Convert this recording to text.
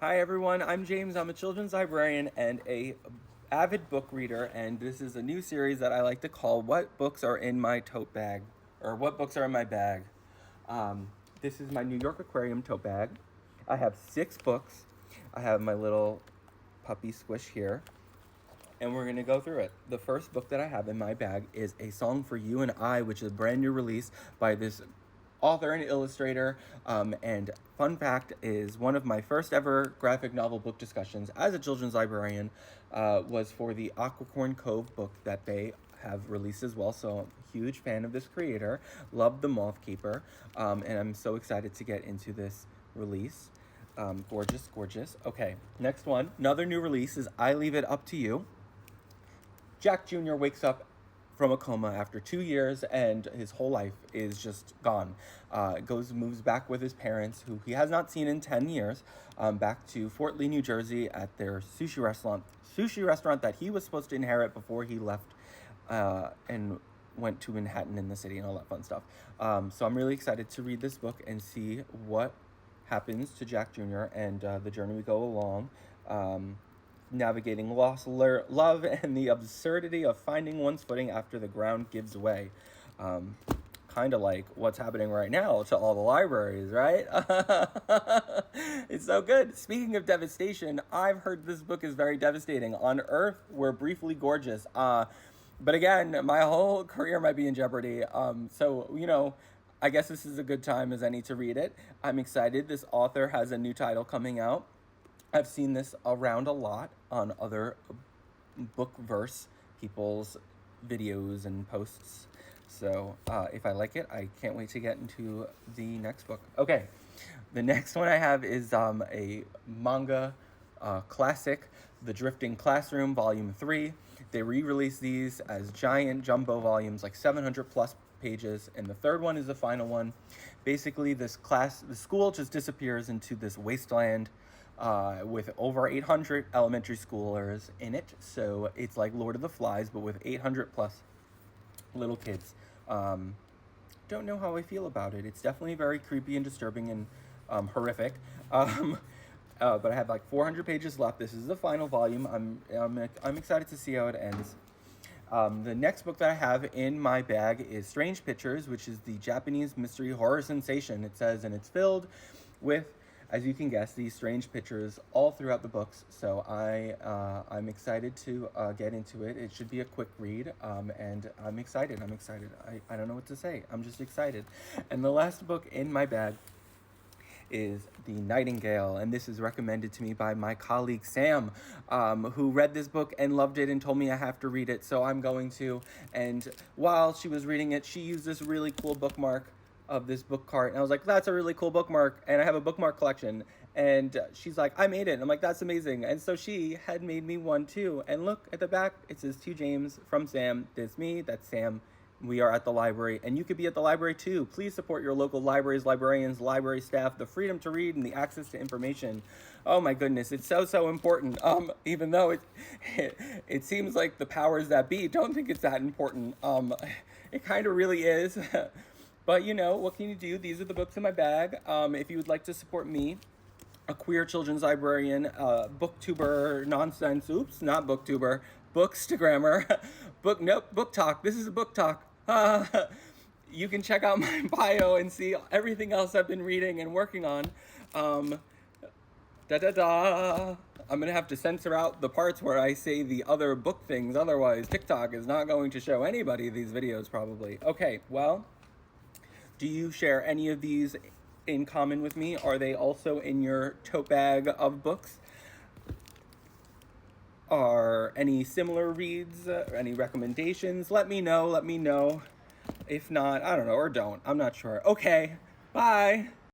Hi everyone, I'm James. I'm a children's librarian and a avid book reader, and this is a new series that I like to call What Books Are in My Tote Bag, or What Books Are in My Bag. This is my New York Aquarium tote bag. I have 6 books. I have my little puppy Squish here, and we're going to go through it. The first book that I have in my bag is A Song for You and I, which is a brand new release by this author and illustrator. And fun fact is one of my first ever graphic novel book discussions as a children's librarian was for the Aquacorn Cove book that they have released as well. So I'm a huge fan of this creator. Love The Moth Keeper. And I'm so excited to get into this release. Gorgeous, gorgeous. Okay, next one. Another new release is I Leave It Up to You. Jack Jr. wakes up from a coma after 2 years, and his whole life is just gone. Moves back with his parents, who he has not seen in 10 years, back to Fort Lee, New Jersey, at their sushi restaurant that he was supposed to inherit before he left and went to Manhattan in the city and all that fun stuff. So I'm really excited to read this book and see what happens to Jack Jr. and the journey we go along. Navigating loss, love, and the absurdity of finding one's footing after the ground gives way. Kind of like what's happening right now to all the libraries, right? It's so good. Speaking of devastation, I've heard this book is very devastating. On Earth, we're briefly gorgeous. But again, my whole career might be in jeopardy. So, I guess this is a good time as any to read it. I'm excited. This author has a new title coming out. I've seen this around a lot on other bookverse people's videos and posts. So if I like it, I can't wait to get into the next book. Okay, the next one I have is a manga classic, The Drifting Classroom, Volume 3. They re-released these as giant jumbo volumes, like 700 plus pages, and the third one is the final one. Basically, the school just disappears into this wasteland with over 800 elementary schoolers in it. So it's like Lord of the Flies, but with 800 plus little kids. Don't know how I feel about it. It's definitely very creepy and disturbing and horrific. But I have like 400 pages left. This is the final volume. I'm excited to see how it ends. The next book that I have in my bag is Strange Pictures, which is the Japanese mystery horror sensation. It says, and it's filled with, as you can guess, these strange pictures all throughout the books. So I'm excited to get into it. It should be a quick read, and I'm excited. I don't know what to say. I'm just excited. And the last book in my bag is The Nightingale, and this is recommended to me by my colleague Sam, who read this book and loved it and told me I have to read it, so I'm going to. And while she was reading it, she used this really cool bookmark of this book cart, and I was like, that's a really cool bookmark, and I have a bookmark collection. And she's like, I made it. And I'm like, that's amazing. And so she had made me one too, and look at the back, it says to James from Sam. That's me, that's Sam. We are at the library, and you could be at the library too. Please support your local libraries, librarians, library staff, the freedom to read and the access to information. Oh my goodness, it's so important. Even though it seems like the powers that be don't think it's that important. It kind of really is. But what can you do? These are the books in my bag. If you would like to support me, a queer children's librarian, booktuber nonsense. Oops, not booktuber. Bookstagrammer. Book talk. This is a book talk. You can check out my bio and see everything else I've been reading and working on. I'm gonna have to censor out the parts where I say the other book things. Otherwise, TikTok is not going to show anybody these videos probably. Okay, well, do you share any of these in common with me? Are they also in your tote bag of books? Are any similar reads, any recommendations? Let me know. If not, I don't know, or don't. I'm not sure. Okay, bye.